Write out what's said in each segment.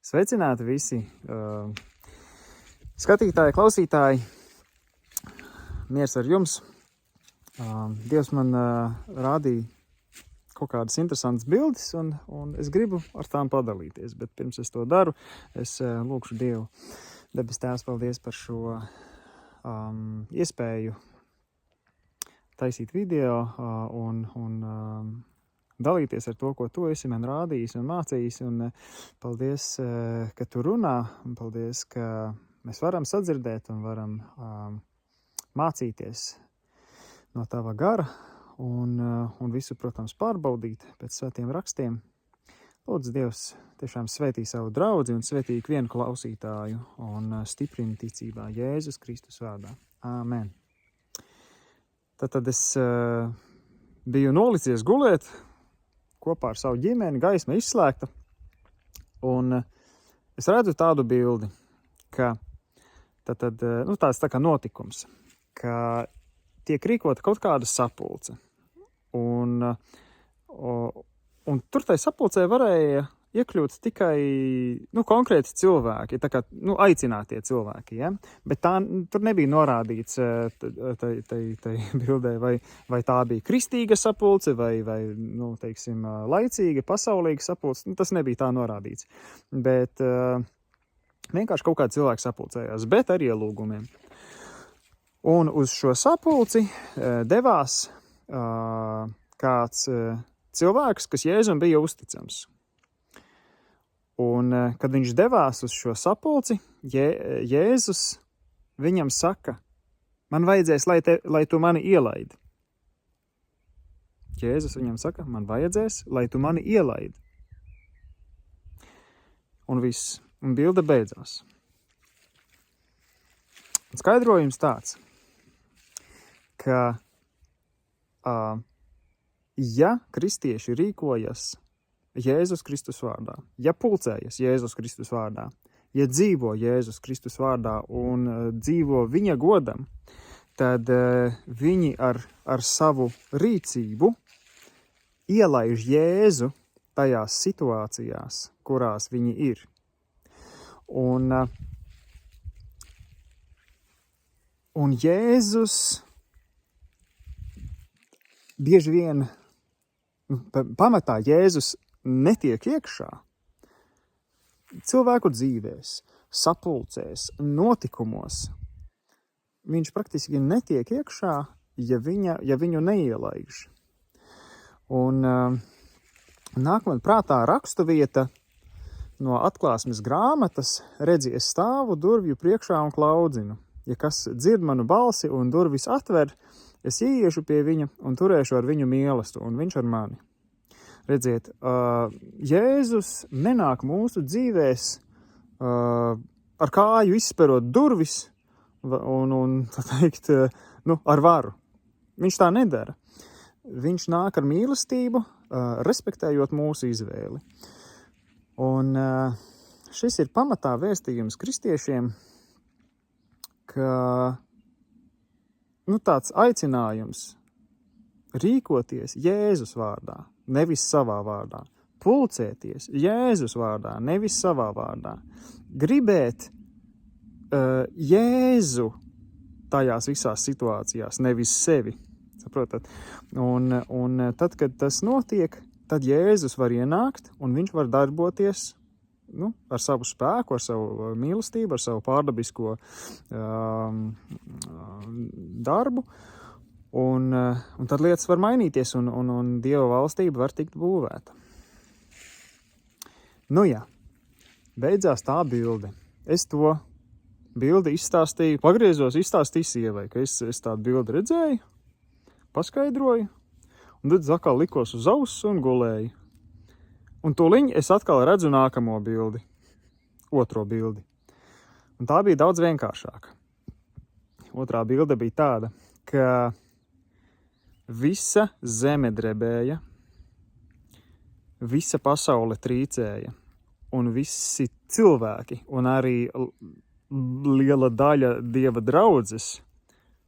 Sveicināti visi skatītāji, klausītāji. Miers ar jums. Dievs man rādīja kaut kādas interesantas bildes, un es gribu ar tām padalīties. Bet pirms es to daru, es lūkšu Dievu. Debes Tēvs, paldies par šo iespēju taisīt video un dalīties ar to, ko tu esi man rādījis un mācījis. Un paldies, ka tu runā, un paldies, ka mēs varam sadzirdēt un varam mācīties no tava gara un visu, protams, pārbaudīt pēc svētiem rakstiem. Lūdzu, Dievs tiešām svētī savu draudzi un svētī ikvienu klausītāju un stiprini ticībā Jēzus Kristus vārdā. Āmen. Tad es biju nolicies gulēt kopā ar savu ģimeni, gaisma izslēgta, un es redzu tādu bildi, ka tāds tā kā notikums, ka tiek rīkota kaut kāda sapulce, un tur tai sapulcē varēja iekļūt tikai konkrēti cilvēki, tā kā aicinātie cilvēki, ja? Bet tur nebija norādīts tai bildē, vai tā bija kristīga sapulce, vai teiksim, laicīga, pasaulīga sapulce. Tas nebija tā norādīts. Bet vienkārši kaut kādi cilvēki sapulcējās, bet ar ielūgumiem. Un uz šo sapulci devās kāds cilvēks, kas Jēzum bija uzticams. Un, kad viņš devās uz šo sapulci, Jēzus viņam saka, man vajadzēs, lai tu mani ielaidi. Jēzus viņam saka, man vajadzēs, lai tu mani ielaidi. Un viss. Un bilde beidzās. Un skaidrojums tāds, ka ja kristieši rīkojas Jēzus Kristus vārdā, ja pulcējas Jēzus Kristus vārdā, ja dzīvo Jēzus Kristus vārdā un dzīvo viņa godam, tad viņi ar savu rīcību ielaiž Jēzu tajās situācijās, kurās viņi ir. Un Jēzus bieži vien, pamatā Jēzus netiek iekšā cilvēku dzīvēs, sapulcēs, notikumos. Viņš praktiski netiek iekšā, ja viņu neielaiž. Un nāk man prātā rakstuvieta no Atklāsmes grāmatas, redzi, es stāvu durvju priekšā un klaudzinu. Ja kas dzird manu balsi un durvis atver, es ieiešu pie viņa un turēšu ar viņu mīlestību, un viņš ar mani. Redziet, Jēzus nenāk mūsu dzīvēs ar kāju izsperot durvis un tā teikt, ar varu. Viņš tā nedara. Viņš nāk ar mīlestību, respektējot mūsu izvēli. Un šis ir pamatā vēstījums kristiešiem, ka tāds aicinājums rīkoties Jēzus vārdā, nevis savā vārdā. Pulcēties Jēzus vārdā, nevis savā vārdā. Gribēt Jēzu tajās visās situācijās, nevis sevi. Saprotat? Un tad, kad tas notiek, tad Jēzus var ienākt un viņš var darboties ar savu spēku, ar savu mīlestību, ar savu pārdabisko darbu. Un tad lietas var mainīties un Dieva valstība var tikt būvēta. Beidzās tā bilde. Es to bildi izstāstīju, izstāstīju sievai, ka es tādu bildi redzēju, paskaidroju, un tad atkal likos uz auss un gulēju. Un tūliņ es atkal redzu nākamo bildi, otro bildi. Un tā bija daudz vienkāršāka. Otrā bilde bija tāda, ka visa zeme drebēja, visa pasaule trīcēja, un visi cilvēki, un arī liela daļa Dieva draudzes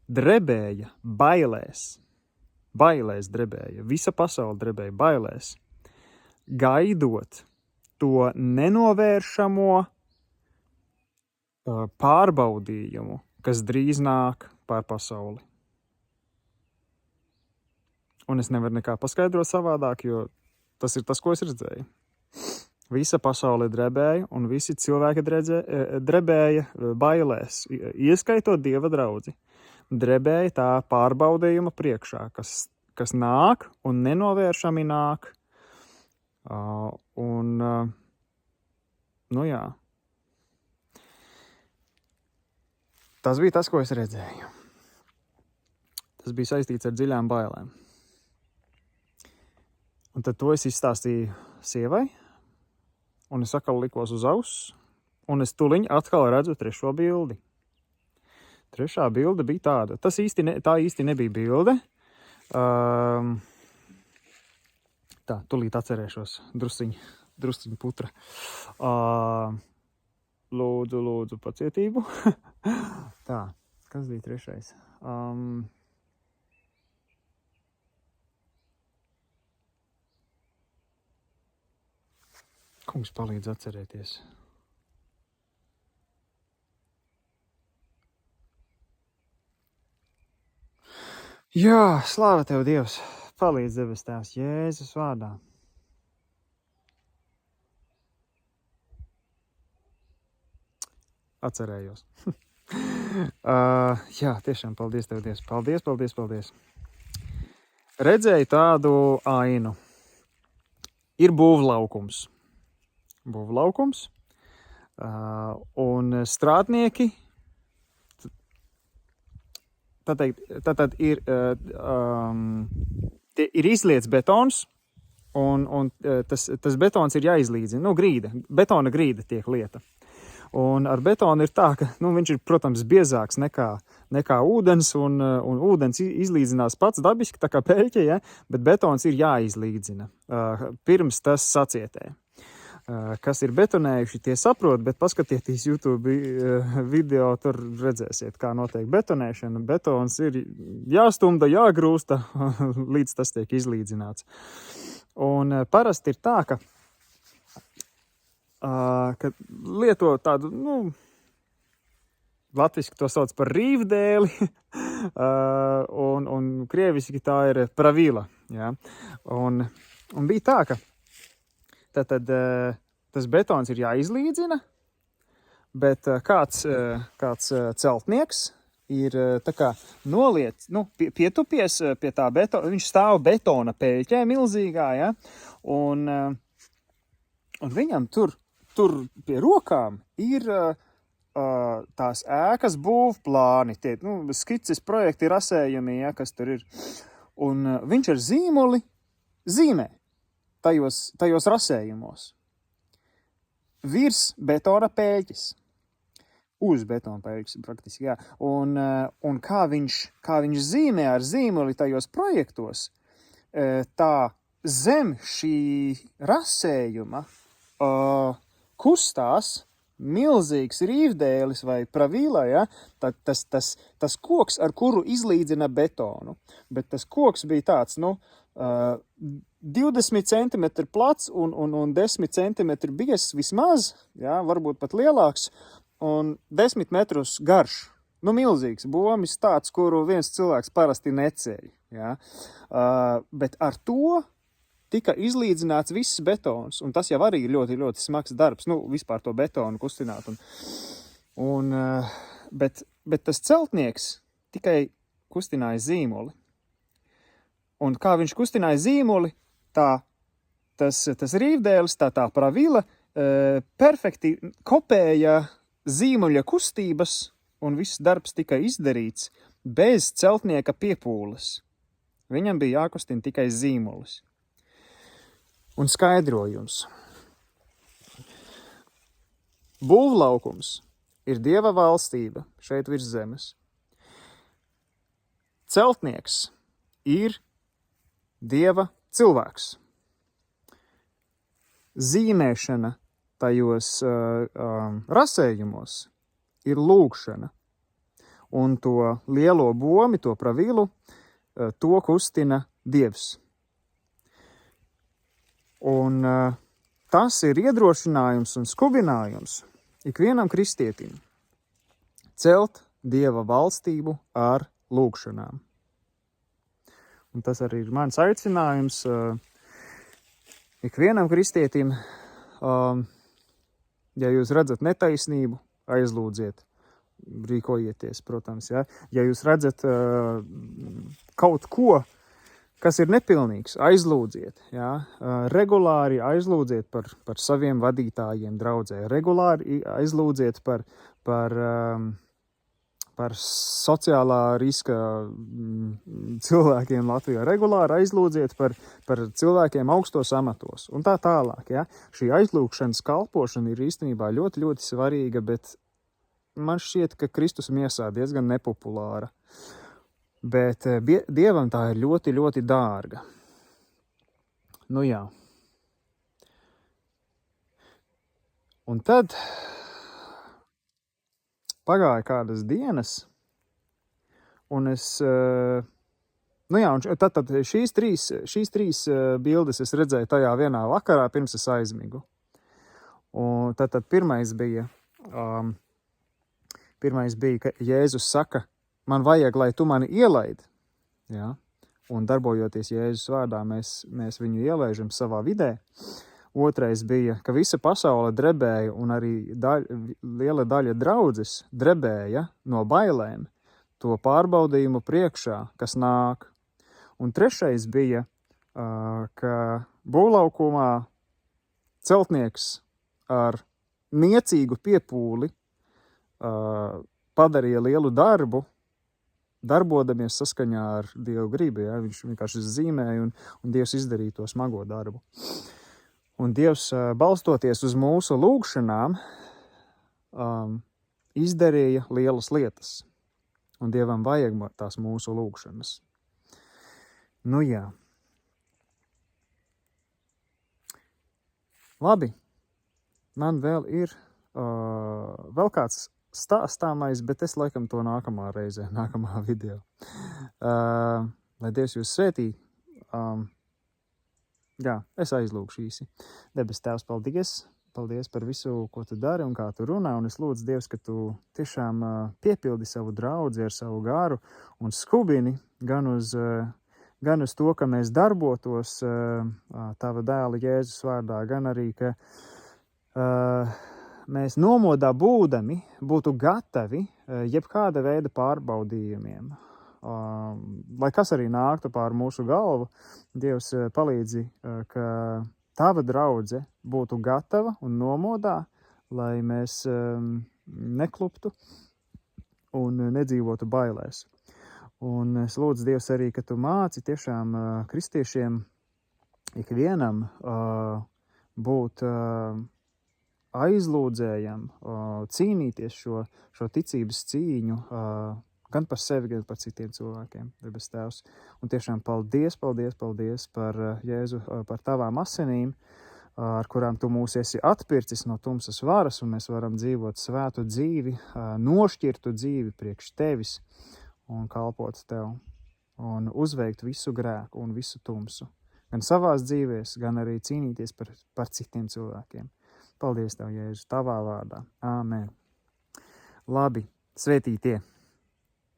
drebēja bailēs. Bailēs drebēja, visa pasaule drebēja bailēs, gaidot to nenovēršamo pārbaudījumu, kas drīz nāk pār pasauli. Un es nevaru nekā paskaidrot savādāk, jo tas ir tas, ko es redzēju. Visa pasaule drebēja, un visi cilvēki drebēja bailēs, ieskaitot Dieva draudzi. Drebēja tā pārbaudījuma priekšā, kas nāk un nenovēršami nāk. Nu jā. Tas bija tas, ko es redzēju. Tas bija saistīts ar dziļām bailēm. Un tad to es izstāstīju sievai, un es atkal likos uz auss, un es tuliņ atkal redzu trešo bildi. Trešā bilde bija tāda. Tā īsti nebija bilde. Tā, tulīt atcerēšos. Drusciņ putra. Lūdzu pacietību. Tā, kas bija trešais? Kungs palīdz atcerēties. Jā, slāva Tev, Dievs! Palīdz, debes Tēvs, Jēzus vārdā. Atcerējos. Jā, tiešām paldies Tev, Dievs. Paldies. Redzēju tādu ainu. Ir būvlaukums. Un strādnieki, tātad ir izliets betons, un tas betons ir jāizlīdzina. Grīda, betona grīda tiek lieta. Un ar betonu ir tā, ka viņš ir, protams, biezāks nekā ūdens, un ūdens izlīdzinās pats dabiski, tā kā peļķe, ja? Bet betons ir jāizlīdzina, pirms tas sacietē. Kas ir betonējuši, tie saprot, bet paskatieties YouTube video, tur redzēsiet, kā notiek betonēšana. Betons ir jāstumda, jāgrūsta, līdz tas tiek izlīdzināts. Un parasti ir tā, ka lieto tādu, latviski to sauc par rīvdēli, un krieviski tā ir pravila. Ja? Un bija tā, ka tad tas betons ir jāizlīdzina, bet kāds celtnieks ir tā kā noliec, pietupies pie tā betona, viņš stāv betona peļķē milzīgā, ja? Un viņam tur pie rokām ir tās ēkas būvplāni, tie, skices projekti, rasējumi, ja, kas tur ir. Un viņš ar zīmoli zīmē tajos rasējumos. Virs betona pēļķis. Uz betona pēļķis, praktiski, jā. Un kā viņš zīmē ar zīmoli tajos projektos, tā zem šī rasējuma kustās milzīgs rīvdēlis vai pravīla, ja? Tas koks, ar kuru izlīdzina betonu. Bet tas koks bija tāds, 20 cm plats un 10 cm biezs vismaz, ja, varbūt pat lielāks, un 10 metrus garš. Milzīgs bomis tāds, kuru viens cilvēks parasti neceļ. Ja. Bet ar to tika izlīdzināts viss betons, un tas jau arī ir ļoti, ļoti smags darbs, vispār to betonu kustināt. Bet tas celtnieks tikai kustināja zīmoli. Un kā viņš kustināja zīmoli, tas rīvdēlis, tā pravila, perfekti kopēja zīmuļa kustības, un viss darbs tika izdarīts bez celtnieka piepūles. Viņam bija jākustina tikai zīmolis. Un skaidrojums. Būvlaukums ir Dieva valstība šeit virs zemes. Celtnieks ir Dieva cilvēks. Zīmēšana tajos rasējumos ir lūgšana. Un to lielo bomi, to pravilu, to kustina Dievs. Un tas ir iedrošinājums un skubinājums ikvienam kristietim celt Dieva valstību ar lūgšanām. Un tas arī ir mans aicinājums ikvienam kristietim, ja jūs redzat netaisnību, aizlūdziet, rīkojieties, protams. Ja, ja jūs redzat kaut ko, kas ir nepilnīgs, aizlūdziet. Ja, regulāri aizlūdziet par saviem vadītājiem draudzē, regulāri aizlūdziet par sociālā riska cilvēkiem Latvijā. Regulāri aizlūdziet par cilvēkiem augstos amatos un tā tālāk. Ja. Šī aizlūgšanas kalpošana ir īstenībā ļoti, ļoti svarīga, bet man šķiet, ka Kristus miesā diezgan nepopulāra. Bet Dievam tā ir ļoti, ļoti dārga. Nu jā. Un tad pagāja kādas dienas, un es, nu jā, un tad šīs trīs bildes es redzēju tajā vienā vakarā, pirms es aizmigu. Un tad pirmais bija, ka Jēzus saka, man vajag, lai tu mani ielaidi. Ja? Un darbojoties Jēzus vārdā, mēs viņu ielaižam savā vidē. Otrais bija, ka visa pasaule drebēja un arī liela daļa draudzes drebēja no bailēm to pārbaudījumu priekšā, kas nāk. Un trešais bija, ka būvlaukumā celtnieks ar niecīgu piepūli padarīja lielu darbu, darbodamies saskaņā ar Dieva gribu. Ja? Viņš vienkārši zīmēja un Dievs izdarīja to smago darbu. Un Dievs, balstoties uz mūsu lūgšanām, izdarīja lielas lietas. Un Dievam vajag tās mūsu lūgšanas. Nu jā. Labi. Man vēl ir vēl kāds stāstāmais, bet es laikam to nākamā video. Lai Dievs jūs svētī. Jā, es aizlūgšu īsi. Debes Tēvs, paldies! Paldies par visu, ko tu dari un kā tu runā. Un es lūdzu, Dievs, ka tu tiešām piepildi savu draudzi ar savu garu un skubini gan uz to, ka mēs darbotos tava dēla Jēzus vārdā, gan arī, ka mēs nomodā būdami būtu gatavi jebkāda veida pārbaudījumiem. Lai kas arī nāktu pār mūsu galvu, Dievs palīdzi, ka tava draudze būtu gatava un nomodā, lai mēs nekluptu un nedzīvotu bailēs. Un es lūdzu, Dievs, arī, ka tu māci tiešām kristiešiem ikvienam būt aizlūdzējam, cīnīties šo ticības cīņu, gan par sevi, gan par citiem cilvēkiem, debes Tēvs. Un tiešām paldies par Jēzu, par tavām asinīm, ar kurām tu mūs esi atpircis no tumsas varas, un mēs varam dzīvot svētu dzīvi, nošķirtu dzīvi priekš tevis un kalpot tev, un uzveikt visu grēku un visu tumsu. Gan savās dzīvēs, gan arī cīnīties par citiem cilvēkiem. Paldies tev, Jēzu, tavā vārdā. Āmen. Labi, svētītie!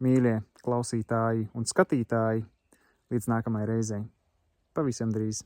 Mīļie klausītāji un skatītāji, līdz nākamajai reizei. Pavisam drīz.